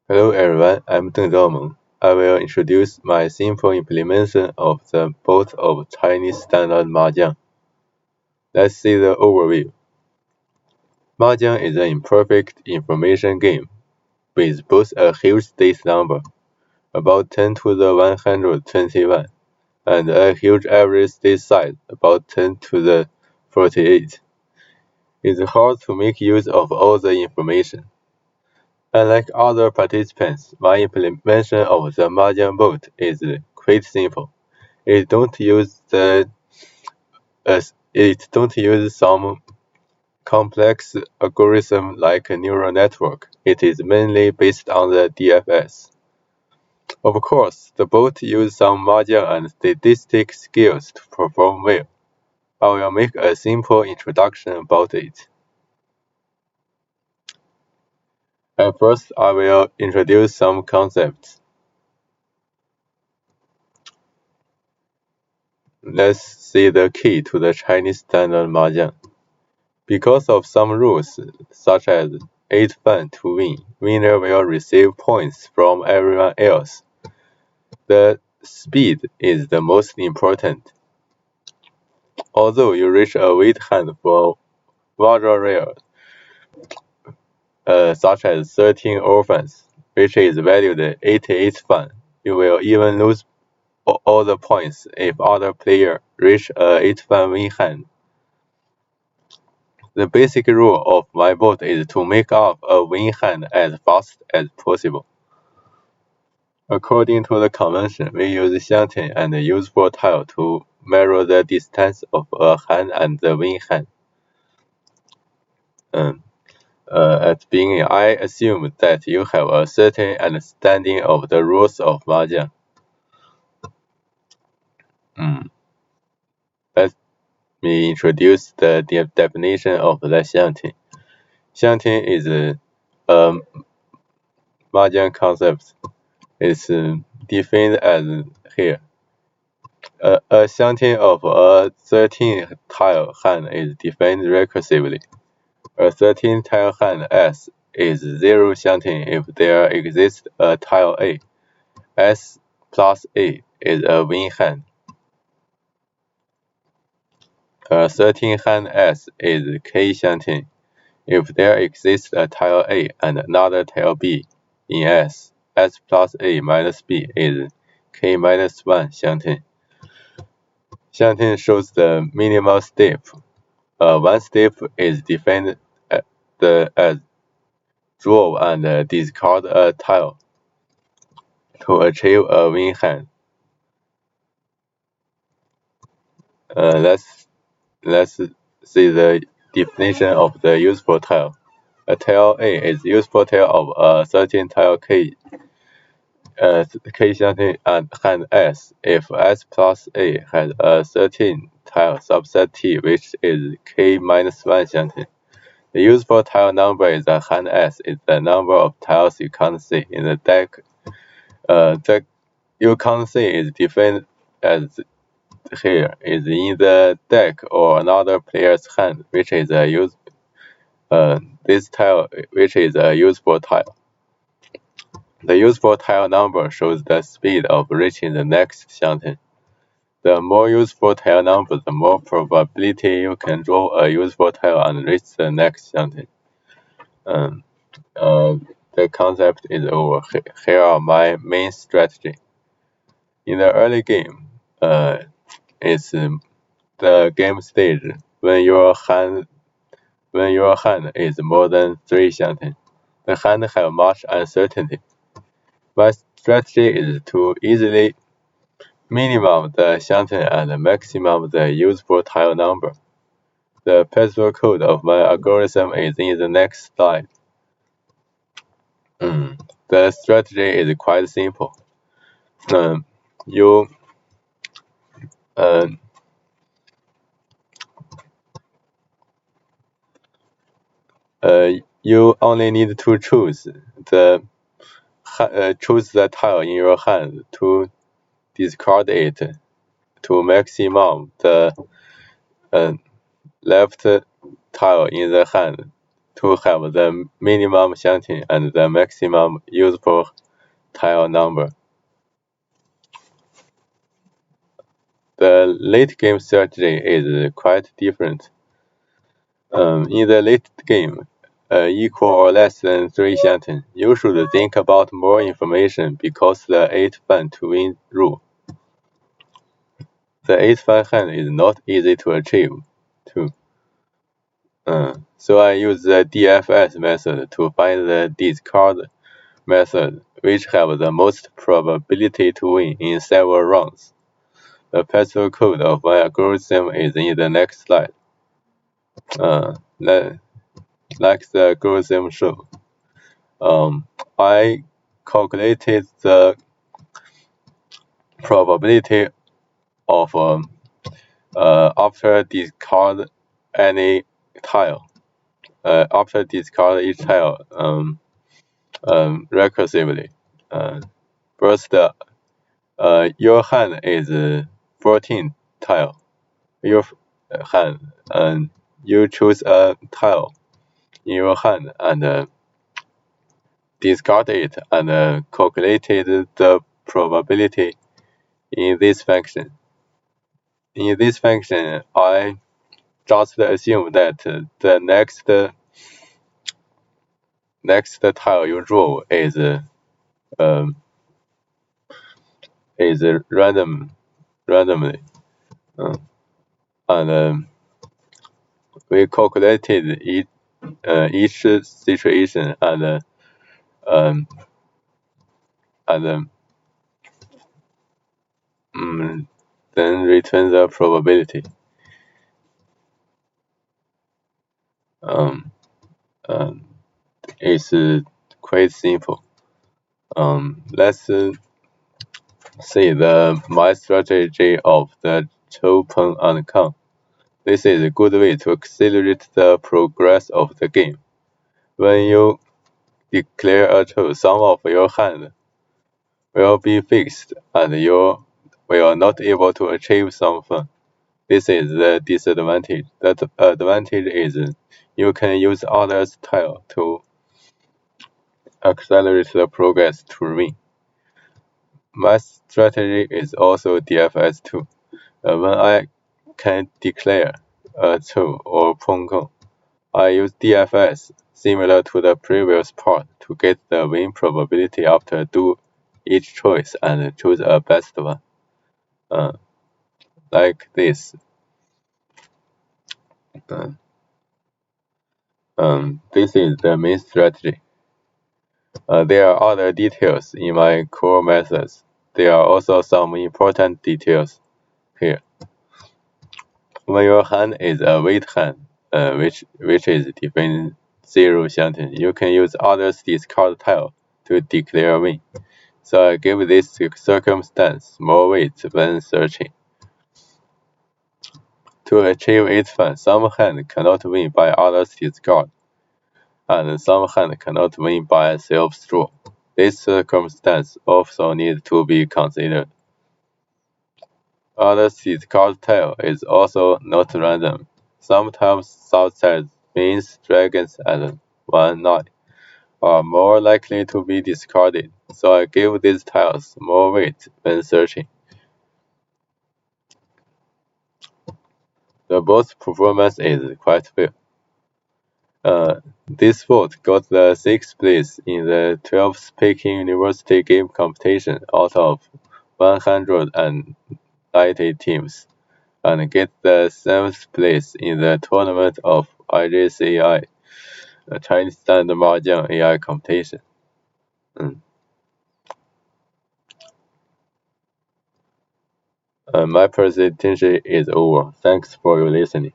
Hello everyone, I'm Deng Zhaomeng. I will introduce my simple implementation of the board of Chinese standard Mahjong. Let's see the overview. Mahjong is an imperfect information game with both a huge state number, about 10 to the 121, and a huge average state size, about 10 to the 48. It's hard to make use of all the information. Unlike other participants, my implementation of the Mahjong board is quite simple. It don't use some complex algorithm like a neural network. It is mainly based on the DFS. Of course, the bot uses some Mahjong and statistic skills to perform well. I will make a simple introduction about it. At first, I will introduce some concepts. Let's see the key to the Chinese standard Mahjong. Because of some rules, such as 8 fan to win, winner will receive points from everyone else. The speed is the most important. Although you reach a weight hand for Vajra rare, such as 13 orphans, which is valued at 88 fan, you will even lose all the points if other player reach a 8 fan win hand. The basic rule of my board is to make up a win hand as fast as possible. According to the convention, we use Xiangtian and useful tile to measure the distance of a hand and the win hand. At the beginning, I assume that you have a certain understanding of the rules of Mahjong. Let me introduce the definition of the Xiangtian. Xiangtian is a Mahjong concept. It's defined as here. A Xiangtian of a 13-tile hand is defined recursively. A 13-tile hand S is 0 Xiangtian if there exists a tile A. S plus A is a win hand. A 13 hand S is K Xiangtian if there exists a tile A and another tile B in S. S plus A minus B is K minus 1 Xiangtian. Xiangtian shows the minimal step. One step is defined as draw and discard a tile to achieve a win hand. Let's see the definition of the useful tile. A tile A is useful tile of a certain tile K. K Xiangtian and hand S if S plus A has a certain tile subset T which is K minus 1 Xiangtian. The useful tile number is a hand S is the number of tiles you can't see in the deck. The you can't see is defined as here is in the deck or another player's hand, which is a this tile which is a useful tile. The useful tile number shows the speed of reaching the next Xiangtian. The more useful tile number, the more probability you can draw a useful tile and reach the next Xiangtian. The concept is over. Here are my main strategy. In the early game, it's the game stage when your hand is more than 3 Xiangtian. The hand have much uncertainty. My strategy is to easily minimum the Xiangtian and maximum the useful tile number. The password code of my algorithm is in the next slide. The strategy is quite simple. You only need to choose the tile in your hand to discard it to maximum the left tile in the hand to have the minimum shunting and the maximum useful tile number. The late game strategy is quite different. In the late game, equal or less than 3 shunting, you should think about more information because the 8 fan to win rule. The 8 fan hand is not easy to achieve, too. So I use the DFS method to find the discard method, which have the most probability to win in several rounds. The postal code of my algorithm is in the next slide. Like the algorithm show. I calculated the probability of after discard any tile. After discard each tile recursively. First, your hand is 14 tile. Your hand, and you choose a tile in your hand and discard it and calculated the probability in this function. In this function, I just assume that the next tile you draw is randomly, and we calculated each situation and then return the probability. It's quite simple. Let's see my strategy of the Chopin and Khan. This is a good way to accelerate the progress of the game. When you declare a choice, some of your hand will be fixed and you will not able to achieve some fun. This is the disadvantage. The advantage is you can use others' tile to accelerate the progress to win. My strategy is also DFS too. When I can declare a 2 or Pong, I use DFS similar to the previous part to get the win probability after do each choice and choose a best one. Like this. This is the main strategy. There are other details in my core methods. There are also some important details here. When your hand is a weight hand, which is defined 0 shunting, you can use others' discard tile to declare win. So I give this circumstance more weight when searching. To achieve its fun, some hand cannot win by others' discard, and some hand cannot win by self-draw. This circumstance also needs to be considered. Others' discard tile is also not random. Sometimes such as beans, dragons, and one knight are more likely to be discarded, so I give these tiles more weight when searching. The board's performance is quite well. This vote got the 6th place in the 12th Peking University game competition out of 190 teams, and get the 7th place in the tournament of IJCAI, a Chinese Standard Mahjong AI competition. My presentation is over. Thanks for your listening.